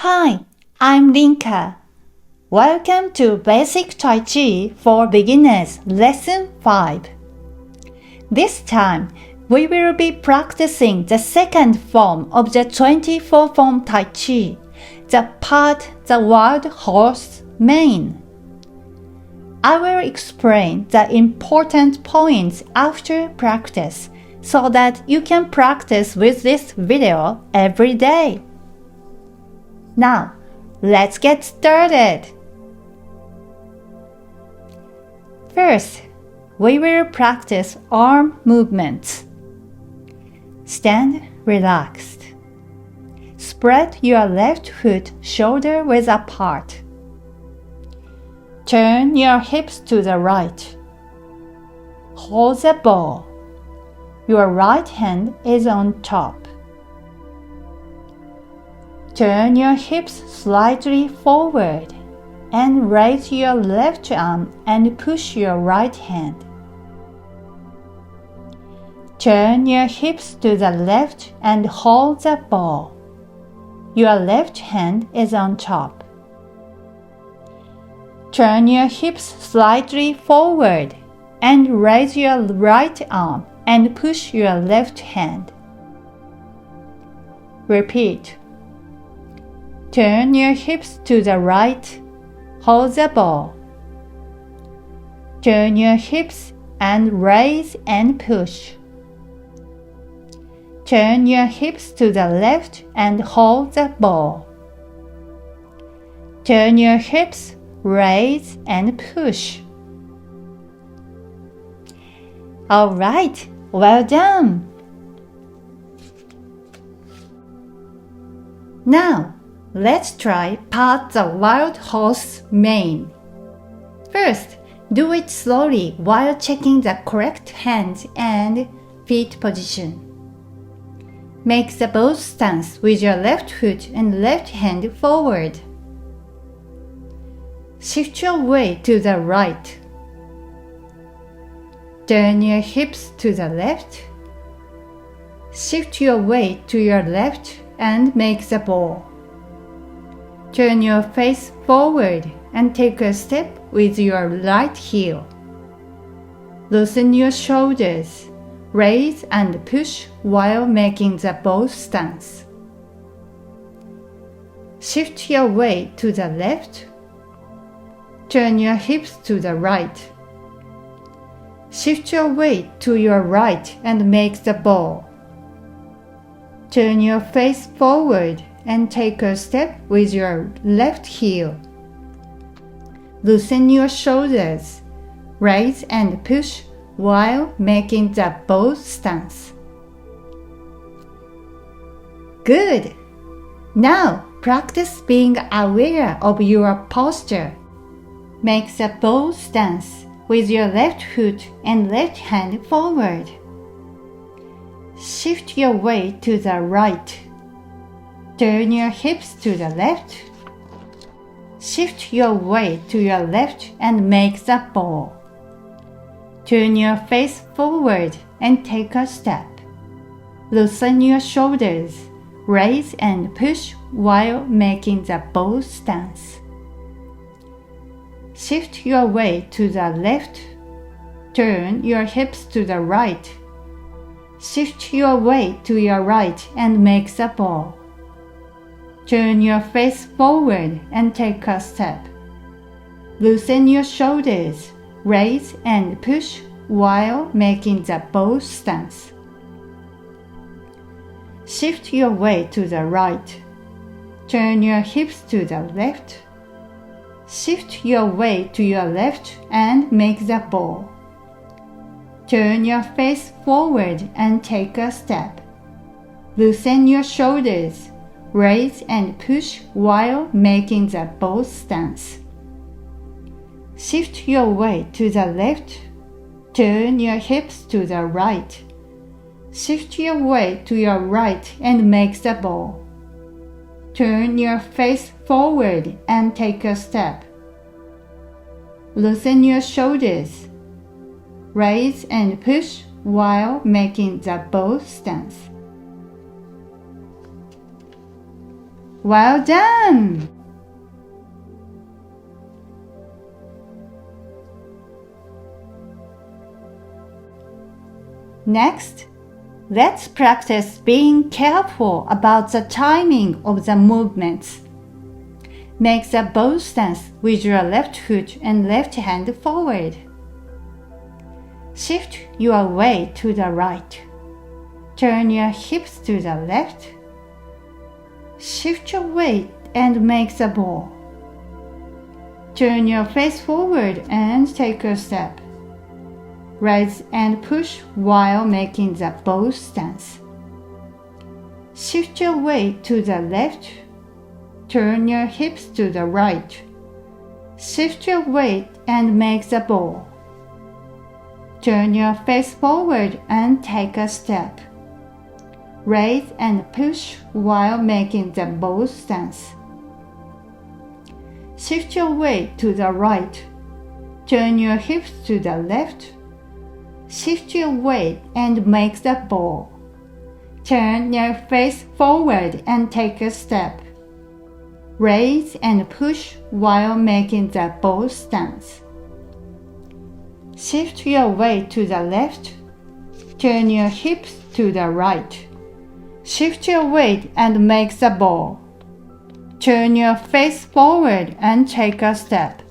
Hi, I'm Rinka. Welcome to Basic Tai Chi for Beginners Lesson 5. This time, we will be practicing the second form of the 24form Tai Chi, the wild horse mane. I will explain the important points after practice so that you can practice with this video every day. Now, let's get started. First, we will practice arm movements. Stand relaxed. Spread your left foot shoulder width apart. Turn your hips to the right. Hold the ball. Your right hand is on top. Turn your hips slightly forward and raise your left arm and push your right hand. Turn your hips to the left and hold the ball. Your left hand is on top. Turn your hips slightly forward and raise your right arm and push your left hand. Repeat. Turn your hips to the right, hold the ball. Turn your hips and raise and push. Turn your hips to the left and hold the ball. Turn your hips, raise and push. Alright, well done! Now, let's try pat the wild horse mane. First, do it slowly while checking the correct hands and feet position. Make the bow stance with your left foot and left hand forward. Shift your weight to the right. Turn your hips to the left. Shift your weight to your left and make the bow. Turn your face forward and take a step with your right heel. Loosen your shoulders. Raise and push while making the bow stance. Shift your weight to the left. Turn your hips to the right. Shift your weight to your right and make the bow. Turn your face forward and take a step with your left heel. Loosen your shoulders. Raise and push while making the bow stance. Good! Now practice being aware of your posture. Make the bow stance with your left foot and left hand forward. Shift your weight to the right. Turn your hips to the left. Shift your weight to your left and make the bow. Turn your face forward and take a step. Loosen your shoulders. Raise and push while making the bow stance. Shift your weight to the left. Turn your hips to the right. Shift your weight to your right and make the bow. Turn your face forward and take a step. Loosen your shoulders. Raise and push while making the bow stance. Shift your weight to the right. Turn your hips to the left. Shift your weight to your left and make the bow. Turn your face forward and take a step. Loosen your shoulders. Raise and push while making the bow stance. Shift your weight to the left. Turn your hips to the right. Shift your weight to your right and make the bow. Turn your face forward and take a step. Loosen your shoulders. Raise and push while making the bow stance. Well done! Next, let's practice being careful about the timing of the movements. Make the bow stance with your left foot and left hand forward. Shift your weight to the right. Turn your hips to the left. Shift your weight and make the bow. Turn your face forward and take a step. Raise and push while making the bow stance. Shift your weight to the left. Turn your hips to the right. Shift your weight and make the bow. Turn your face forward and take a step. Raise and push while making the bow stance. Shift your weight to the right. Turn your hips to the left. Shift your weight and make the bow. Turn your face forward and take a step. Raise and push while making the bow stance. Shift your weight to the left. Turn your hips to the right. Shift your weight and make the bow. Turn your face forward and take a step.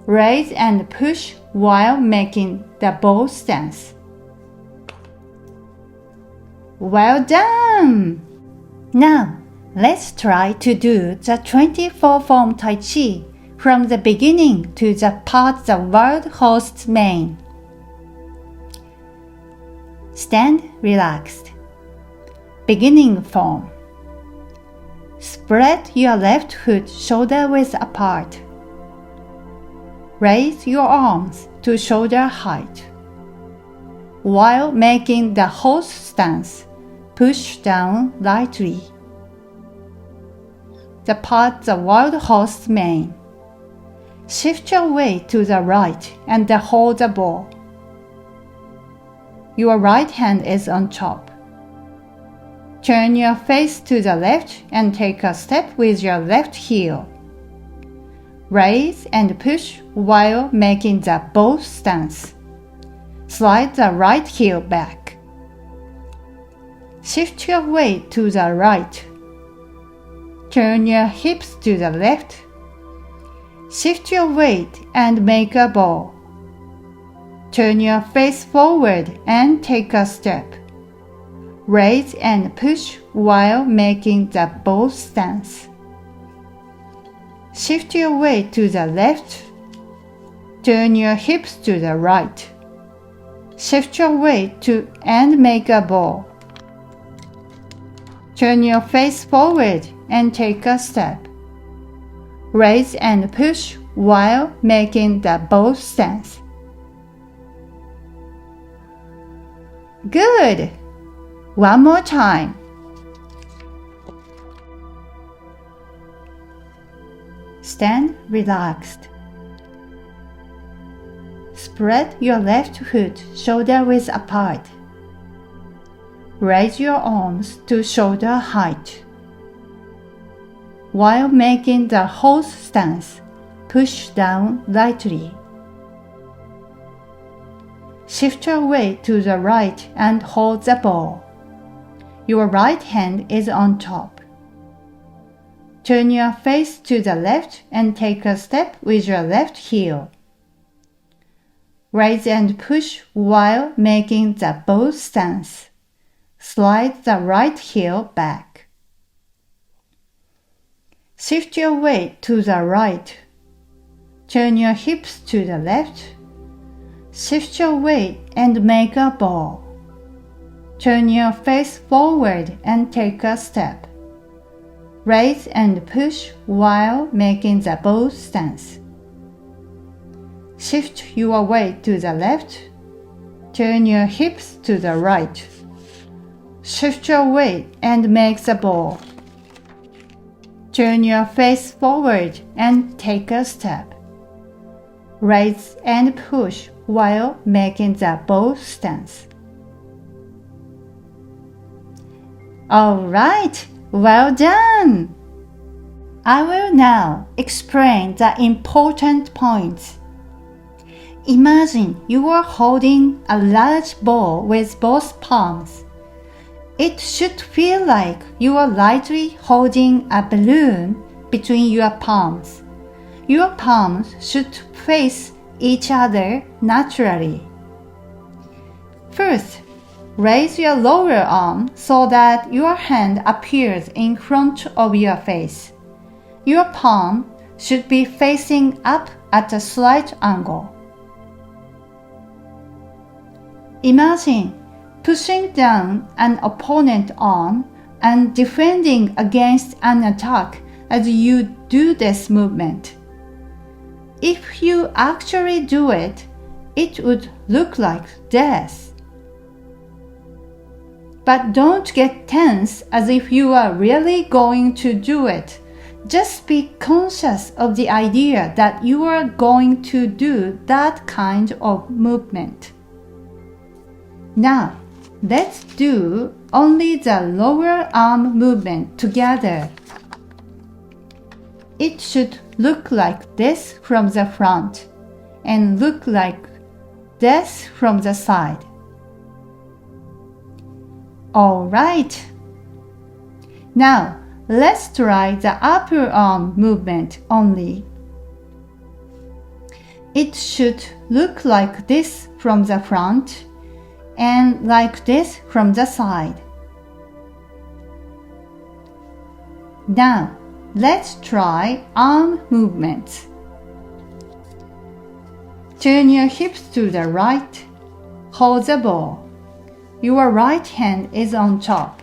Raise and push while making the bow stance. Well done! Now, let's try to do the 24-form Tai Chi from the beginning to the part the world hosts main. Stand relaxed. Beginning form. Spread your left foot shoulder width apart. Raise your arms to shoulder height. While making the horse stance, push down lightly. The part the world hosts main. Shift your weight to the right and hold the bow. Your right hand is on top. Turn your face to the left and take a step with your left heel. Raise and push while making the bow stance. Slide the right heel back. Shift your weight to the right. Turn your hips to the left. Shift your weight and make a bow. Turn your face forward and take a step. Raise and push while making the bow stance. Shift your weight to the left. Turn your hips to the right. Shift your weight to and make a bow. Turn your face forward and take a step. Raise and push while making the bow stance. Good! One more time. Stand relaxed. Spread your left foot shoulder width apart. Raise your arms to shoulder height. While making the horse stance, push down lightly. Shift your weight to the right and hold the bow. Your right hand is on top. Turn your face to the left and take a step with your left heel. Raise and push while making the bow stance. Slide the right heel back. Shift your weight to the right. Turn your hips to the left. Shift your weight and make a bow. Turn your face forward and take a step. Raise and push while making the bow stance. Shift your weight to the left. Turn your hips to the right. Shift your weight and make the bow. Turn your face forward and take a step. Raise and push while making the bow stance. All right, Well done! I will now explain the important points. Imagine you are holding a large ball with both palms. It should feel like you are lightly holding a balloon between your palms. Your palms should face each other naturally. First, raise your lower arm so that your hand appears in front of your face. Your palm should be facing up at a slight angle. Imagine pushing down an opponent's arm and defending against an attack as you do this movement. If you actually do it, it would look like this. But don't get tense as if you are really going to do it. Just be conscious of the idea that you are going to do that kind of movement. Now, let's do only the lower arm movement together. It should look like this from the front and look like this from the side. Alright. Now, let's try the upper arm movement only. It should look like this from the front and like this from the side. Now, let's try arm movements. Turn your hips to the right. Hold the ball. Your right hand is on top.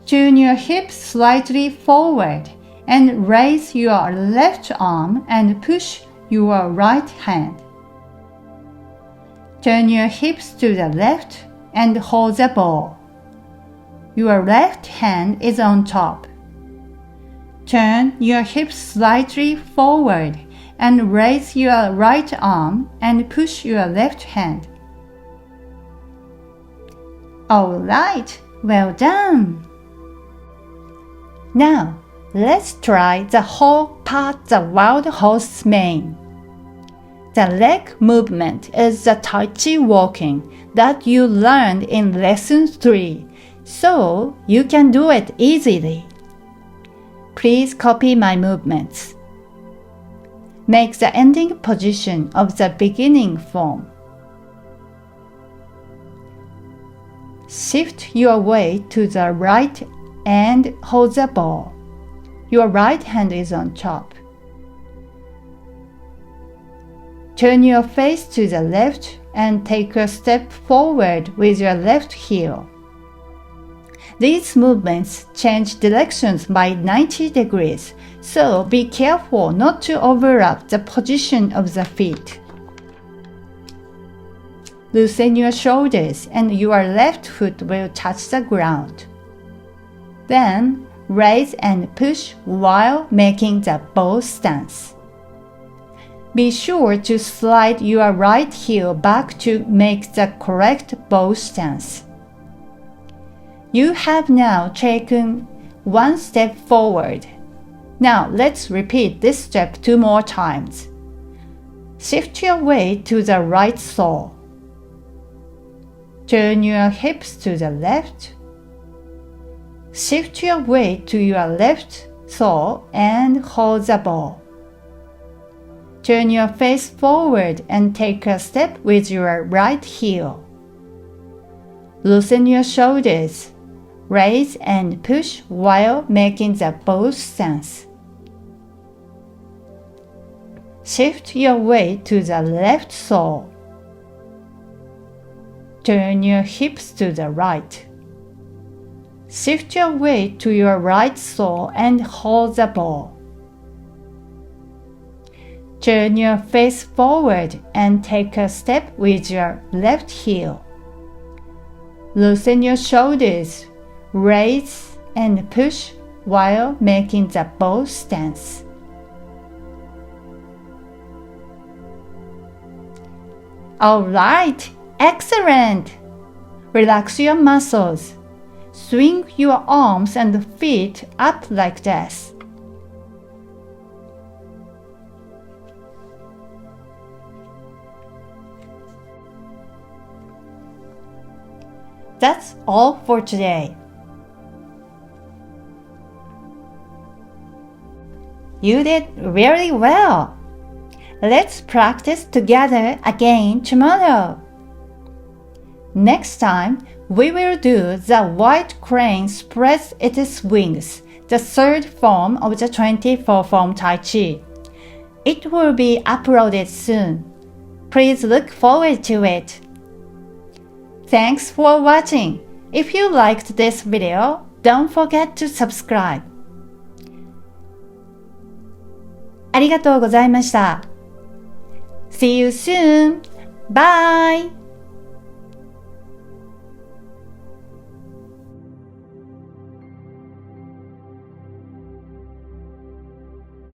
Turn your hips slightly forward and raise your left arm and push your right hand. Turn your hips to the left and hold the ball. Your left hand is on top. Turn your hips slightly forward and raise your right arm and push your left hand. Alright, well done! Now, let's try the whole part the wild horse mane. The leg movement is the Tai Chi walking that you learned in Lesson 3, so you can do it easily. Please copy my movements. Make the ending position of the beginning form. Shift your weight to the right and hold the ball. Your right hand is on top. Turn your face to the left and take a step forward with your left heel. These movements change directions by 90 degrees, so be careful not to overlap the position of the feet. Loosen your shoulders and your left foot will touch the ground. Then, raise and push while making the bow stance. Be sure to slide your right heel back to make the correct bow stance. You have now taken one step forward. Now let's repeat this step 2 more times. Shift your weight to the right sole. Turn your hips to the left. Shift your weight to your left sole and hold the ball. Turn your face forward and take a step with your right heel. Loosen your shoulders. Raise and push while making the bow stance. Shift your weight to the left sole. Turn your hips to the right. Shift your weight to your right sole and hold the ball. Turn your face forward and take a step with your left heel. Loosen your shoulders, raise and push while making the bow stance. Alright, excellent! Relax your muscles. swing your arms and feet up like this. That's all for today. You did really well. Let's practice together again tomorrow. Next time, we will do the white crane spreads its wings, the third form of the 24form Tai Chi. It will be uploaded soon. Please look forward to it. Thanks for watching. If you liked this video, don't forget to subscribe. ありがとうございました。See you soon. Bye.